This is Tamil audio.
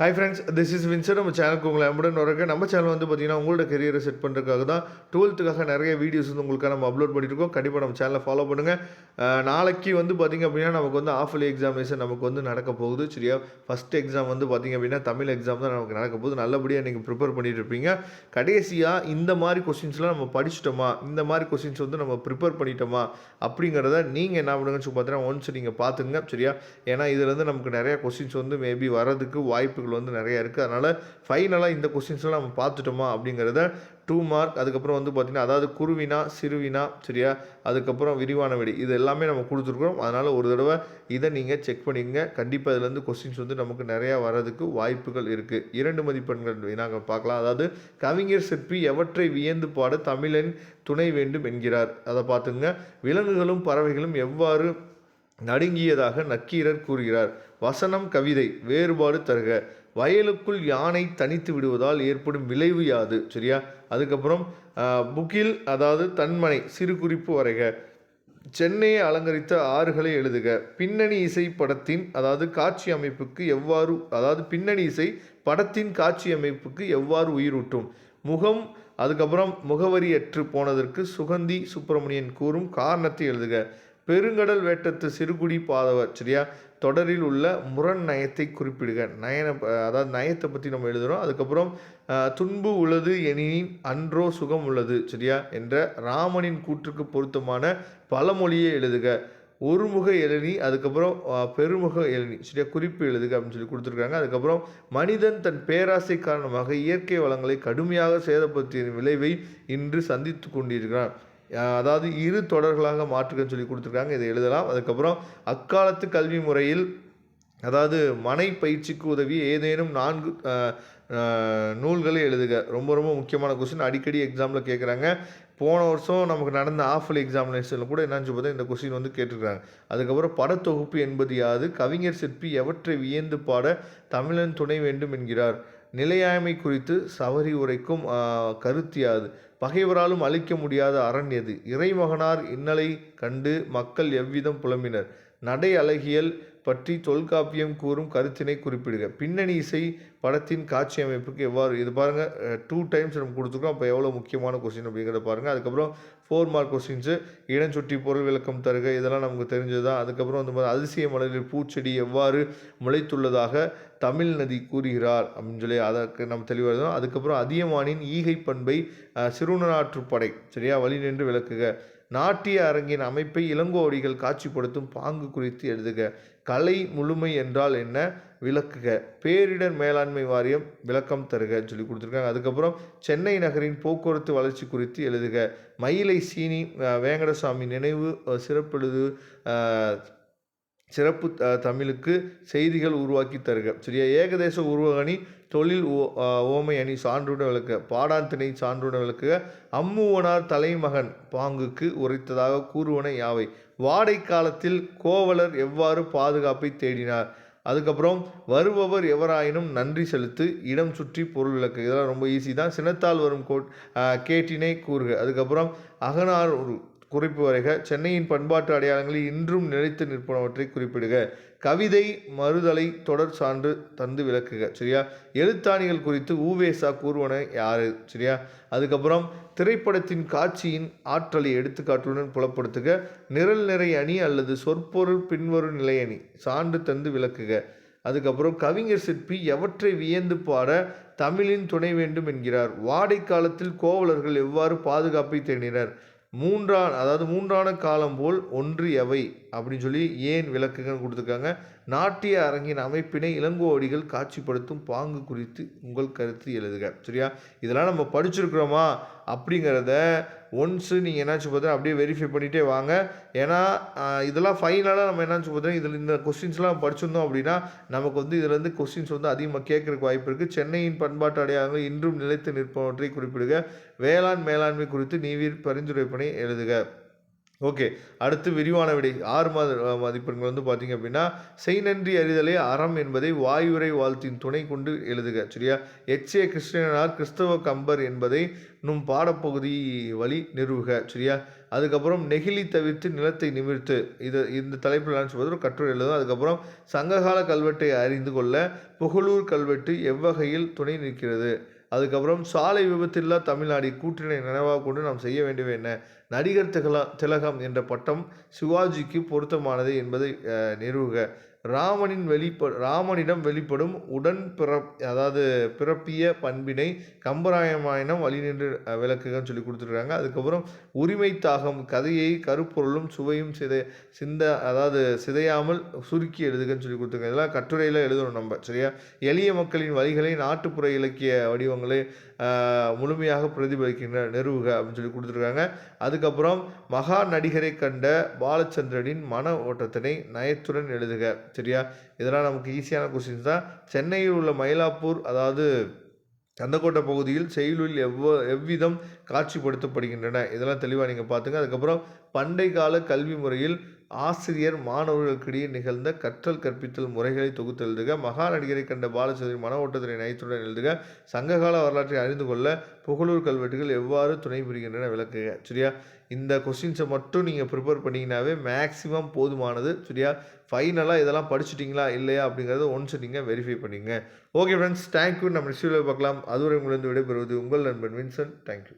Hi friends, this is Windsor. நம்ம சேனலுக்கு உங்களை அன்புடன் வரவேற்கிறேன். நம்ம சேனல் வந்து பார்த்தீங்கன்னா, உங்களோட கெரியரை செட் பண்ணுறதுக்காக தான் 12த்துக்காக நிறைய வீடியோஸ் வந்து உங்களுக்காக நம்ம அப்லோட் பண்ணிட்டு இருக்கோம். கண்டிப்பாக நம்ம சேனலை ஃபாலோ பண்ணுங்கள். நாளைக்கு வந்து பார்த்தீங்க அப்படின்னா, நமக்கு வந்து ஆஃப் இயர்லி எக்ஸாமினேஷன் நமக்கு வந்து நடக்க போகுது. சரியா? ஃபஸ்ட் எக்ஸாம் வந்து பார்த்தீங்க அப்படின்னா, தமிழ் எக்ஸாம் தான் நமக்கு நடக்க போகுது. நல்லபடியாக நீங்கள் ப்ரிப்பேர் பண்ணிட்டு இருப்பீங்க. கடைசியாக இந்த மாதிரி கொஸ்டின்ஸ்லாம் நம்ம படிச்சிட்டோமா, இந்த மாதிரி கொஸ்டின்ஸ் வந்து நம்ம ப்ரிப்பேர் பண்ணிட்டோமா அப்படிங்கிறத நீங்கள் என்ன பண்ணுங்கன்னு சொல்லி பார்த்தீங்கன்னா, ஒன்ஸ் நீங்கள் பார்த்துங்க. சரியா? ஏன்னா இதுலேருந்து நமக்கு நிறையா கொஸ்டின்ஸ் வந்து மேபி வரதுக்கு வாய்ப்புகள் வந்து நிறையா இருக்குது. அதனால் ஃபைனலாக இந்த கொஸ்டின்ஸ்லாம் நம்ம பார்த்துட்டோமா அப்படிங்கிறத 2 மார்க், அதுக்கப்புறம் வந்து பார்த்திங்கன்னா, அதாவது குருவினா, சிறுவினா, சரியா, அதுக்கப்புறம் விரிவான விடை, இது எல்லாமே நம்ம கொடுத்துருக்குறோம். அதனால் ஒரு தடவை இதை நீங்கள் செக் பண்ணிக்கங்க. கண்டிப்பாக இதுலேருந்து கொஸ்டின்ஸ் வந்து நமக்கு நிறையா வரதுக்கு வாய்ப்புகள் இருக்குது. 2 மதிப்பெண்கள் நாங்கள் பார்க்கலாம். அதாவது கவிஞர் சிற்பி எவற்றை வியந்து பாட தமிழன் துணை வேண்டும் என்கிறார். அதை பார்த்துங்க. விலங்குகளும் பறவைகளும் எவ்வாறு நடுங்கியதாக நக்கீரர் கூறுகிறார். வசனம் கவிதை வேறுபாடு தருக. வயலுக்குள் யானை தனித்து விடுவதால் ஏற்படும் விளைவு யாது? சரியா? அதுக்கப்புறம் புகில், அதாவது தன்மனை, சிறு குறிப்பு வரைக. சென்னையை அலங்கரித்த ஆறுகளை எழுதுக. பின்னணி இசை படத்தின், அதாவது காட்சி அமைப்புக்கு எவ்வாறு, அதாவது பின்னணி இசை படத்தின் காட்சி அமைப்புக்கு எவ்வாறு உயிரூட்டும்? முகம், அதுக்கப்புறம் முகவரியற்று போனதற்கு சுகந்தி சுப்பிரமணியன் கூறும் காரணத்தை எழுதுக. பெருங்கடல் வேட்டத்து சிறுகுடி பாதவர். சரியா? தொடரில் உள்ள முரண் நயத்தை குறிப்பிடுக. அதாவது நயத்தை பற்றி நம்ம எழுதுகிறோம். அதுக்கப்புறம் துன்பு உள்ளது எனின் அன்றோ சுகம் உள்ளது. சரியா? என்ற ராமனின் கூற்றுக்கு பொருத்தமான பழமொழியை எழுதுக. ஒருமுக எழுநி, அதுக்கப்புறம் பெருமுக எழுநி. சரியா? குறிப்பு எழுதுக அப்படின்னு சொல்லி கொடுத்துருக்காங்க. அதுக்கப்புறம் மனிதன் தன் பேராசை காரணமாக இயற்கை வளங்களை கடுமையாக சேதப்படுத்திய விளைவை இன்று சந்தித்து கொண்டிருக்கிறான். அதாவது இரு தொடர்களாக மாற்றுகன்னு சொல்லி கொடுத்துருக்காங்க. இதை எழுதலாம். அதுக்கப்புறம் அக்காலத்து கல்வி முறையில், அதாவது மனை பயிற்சிக்கு உதவி ஏதேனும் 4 நூல்களை எழுதுக. ரொம்ப ரொம்ப முக்கியமான கொஸ்டின், அடிக்கடி எக்ஸாமில் கேட்குறாங்க. போன வருஷம் நமக்கு நடந்த ஆஃப்லி எக்ஸாமினேஷனில் கூட என்னன்னு சொல்லி பார்த்தா இந்த கொஸ்டின் வந்து கேட்டிருக்காங்க. அதுக்கப்புறம் படத்தொகுப்பு என்பது யாது? கவிஞர் சிற்பி எவற்றை வியந்து பாட தமிழன் துணை வேண்டும் என்கிறார்? நிலையாமை குறித்து சவரி உரைக்கும் கருத்து யாது? பகைவராலும் அழிக்க முடியாத அரண் எது? இறைமகனார் இன்னலை கண்டு மக்கள் எவ்விதம் புலம்பினர்? நடை அழகியல் பற்றி தொல்காப்பியம் கூறும் கருத்தினை குறிப்பிடுக. பின்னணி இசை படத்தின் காட்சி அமைப்புக்கு எவ்வாறு, இது பாருங்கள் 2 டைம்ஸ் நம்ம கொடுத்துருக்கோம். அப்போ எவ்வளோ முக்கியமான கொஸ்டின் அப்படிங்கிறத பாருங்கள். அதுக்கப்புறம் 4 மார்க் கொஸ்டின்ஸு, இடஞ்சுட்டி பொருள் விளக்கம் தருக, இதெல்லாம் நமக்கு தெரிஞ்சது தான். அதுக்கப்புறம் வந்து அதிசய மலரில் பூச்செடி எவ்வாறு முளைத்துள்ளதாக தமிழ் நதி கூறுகிறார் அப்படின்னு சொல்லி அதற்கு நம்ம தெளிவாக எழுதணும். அதுக்கப்புறம் அதியமானின் ஈகை பண்பை சிறுநாற்றுப்படை, சரியா, வழி நின்று விளக்குக. நாட்டிய அரங்கின் அமைப்பை இளங்கோவடிகள் காட்சிப்படுத்தும் பாங்கு குறித்து எழுதுக. கலை முழுமை என்றால் என்ன? விளக்குக. பேரிடர் மேலாண்மை வாரியம் விளக்கம் தருகன்னு சொல்லி கொடுத்துருக்காங்க. அதுக்கப்புறம் சென்னை நகரின் போக்குவரத்து வளர்ச்சி குறித்து எழுதுக. மயிலை சீனி வேங்கடசாமி நினைவு சிறப்பெழுது சிறப்பு தமிழுக்கு செய்திகள் உருவாக்கி தருக. சரியா? ஏகதேச உருவகணி தொழில் ஓமை அணி சான்றுடன் விளக்குக. பாடாந்திணை சான்றுடன் விளக்குக. அம்முவனார் தலைமகன் பாங்குக்கு உரைத்ததாக கூறுவன யாவை? வாடை காலத்தில் கோவலர் எவ்வாறு பாதுகாப்பை தேடினார்? அதுக்கப்புறம் வருபவர் எவராயினும் நன்றி செலுத்து, இடம் சுற்றி பொருள் விளக்கு. இதெல்லாம் ரொம்ப ஈஸி தான். சினத்தால் வரும் கேட்டினை கூறுக. அதுக்கப்புறம் அகனார் குறிப்பு வரைக. சென்னையின் பண்பாட்டு அடையாளங்களில் இன்றும் நிலைத்து நிற்பனவற்றை குறிப்பிடுக. கவிதை மறுதலை தொடர் சான்று தந்து விளக்குக. சரியா? எழுத்தாணிகள் குறித்து ஊவேசா கூறுவன யாரு? சரியா? அதுக்கப்புறம் திரைப்படத்தின் காட்சியின் ஆற்றலை எடுத்துக்காட்டுடன் புலப்படுத்துக. நிரல் நிறை அணி அல்லது சொற்பொருள் பின்வரும் நிலையணி சான்று தந்து விளக்குக. அதுக்கப்புறம் கவிஞர் சிற்பி எவற்றை வியந்து பாட தமிழின் துணை வேண்டும் என்கிறார்? வாடை காலத்தில் கோவலர்கள் எவ்வாறு பாதுகாப்பை தேடினர்? மூன்றான காலம் போல் ஒன்று எவை அப்படின்னு சொல்லி ஏன் விளக்குகன்னு கொடுத்துருக்காங்க. நாட்டிய அரங்கின் அமைப்பினை இளங்கோவடிகள் காட்சிப்படுத்தும் பாங்கு குறித்து உங்கள் கருத்து எழுதுக. சரியா? இதெல்லாம் நம்ம படிச்சிருக்கிறோமா அப்படிங்கிறத ஒன்ஸு நீங்கள் என்னாச்சு பார்த்தீங்கன்னா அப்படியே வெரிஃபை பண்ணிகிட்டே வாங்க. ஏன்னா இதெல்லாம் ஃபைனலாக நம்ம என்னாச்சு பார்த்தீங்கன்னா இதில் இந்த கொஸ்டின்ஸ்லாம் படிச்சிருந்தோம் அப்படின்னா நமக்கு வந்து இதுலேருந்து கொஸ்டின்ஸ் வந்து அதிகமாக கேட்குறதுக்கு வாய்ப்பு இருக்குது. சென்னையின் பண்பாட்டு அடையாளங்கள் இன்றும் நிலைத்து நிற்பவற்றை குறிப்பிடுக. வேளாண் மேலாண்மை குறித்து நீவீர் பரிந்துரைப்பனை எழுதுக. ஓகே. அடுத்து விரிவான விடை. 6 மதிப்பெண்கள் வந்து பார்த்தீங்க அப்படின்னா, "செய்நன்றி அறிதலே அறம் என்பதை வாயுரை வாழ்த்தின் துணை கொண்டு எழுதுக." சரியா? எச்.ஏ. கிருஷ்ணனார் கிறிஸ்தவ கம்பர் என்பதை நும் பாடப்பகுதி வழி நிறுவுக. சரியா? அதுக்கப்புறம் "நெகிழி தவிர்த்து நிலத்தை நிமிர்த்து." இந்த தலைப்பில் ஒரு கட்டுரை எழுதணும். அதுக்கப்புறம் "சங்ககால கல்வெட்டை அறிந்து கொள்ள புகழூர் கல்வெட்டு எவ்வகையில் துணை நிற்கிறது?" அதுக்கப்புறம் "சாலை விபத்தில்லா தமிழ்நாடு கூற்றினை நினைவாக கொண்டு நாம் செய்ய வேண்டியவை என்ன?" நடிகர் திலகம் என்ற பட்டம் சிவாஜிக்கு பொருத்தமானது என்பதை நிறுவுக. ராமனிடம் வெளிப்படும் அதாவது பிறப்பிய பண்பினை கம்பராமாயணம் வழிநின்று விளக்குகன்னு சொல்லி கொடுத்துருக்காங்க. அதுக்கப்புறம் "உரிமை தாகம் கதையை கருப்பொருளும் சுவையும் அதாவது சிதையாமல் சுருக்கி எழுதுகன்னு சொல்லி கொடுத்துருக்காங்க. இதெல்லாம் கட்டுரையில் எழுதணும் நம்ம. சரியா? எளிய மக்களின் வழிகளை நாட்டுப்புற இலக்கிய வடிவங்களை முழுமையாக பிரதிபலிக்கின்ற நிறுவுக அப்படின்னு சொல்லி கொடுத்துருக்காங்க. அதுக்கப்புறம் "மகா நடிகரை கண்ட பாலச்சந்திரனின் மன ஓட்டத்தினை நயத்துடன் எழுதுக." சரியா? இதெல்லாம் நமக்கு ஈஸியான கொஸ்டின்ஸ் தான். சென்னையில் உள்ள மயிலாப்பூர் அதாவது கந்தக்கோட்டை பகுதியில் செய்யுளில் எவ்விதம் காட்சிப்படுத்தப்படுகின்றன, இதெல்லாம் தெளிவாக நீங்கள் பார்த்துங்க. அதுக்கப்புறம் "பண்டை கால கல்வி முறையில் ஆசிரியர் மாணவர்களுக்கிடையே நிகழ்ந்த கற்றல் கற்பித்தல் முறைகளை தொகுத்து எழுதுக." மகா நடிகரை கண்ட பாலச்சந்திரன் மன ஓட்டத்தினை நயத்துடன் எழுதுக. சங்ககால வரலாற்றை அறிந்து கொள்ள புகழூர் கல்வெட்டுகள் எவ்வாறு துணை புரிகின்றன விளக்குக. சரியா? இந்த கொஸ்டின்ஸை மட்டும் நீங்கள் ப்ரிப்பேர் பண்ணிங்கனாவே மேக்ஸிமம் போதுமானது. சரியா? ஃபைனலாக இதெல்லாம் படிச்சுட்டிங்களா இல்லையா அப்படிங்கிறத ஒன்ஸ் நீங்கள் வெரிஃபை பண்ணிங்க. Okay friends, thank you. நம்ம நெக்ஸ்ட் வீடியோவில் பார்க்கலாம். அதுவரை உங்களிடம் விடைபெறுவது உங்கள் நண்பன் வின்சென்ட். தேங்க்யூ.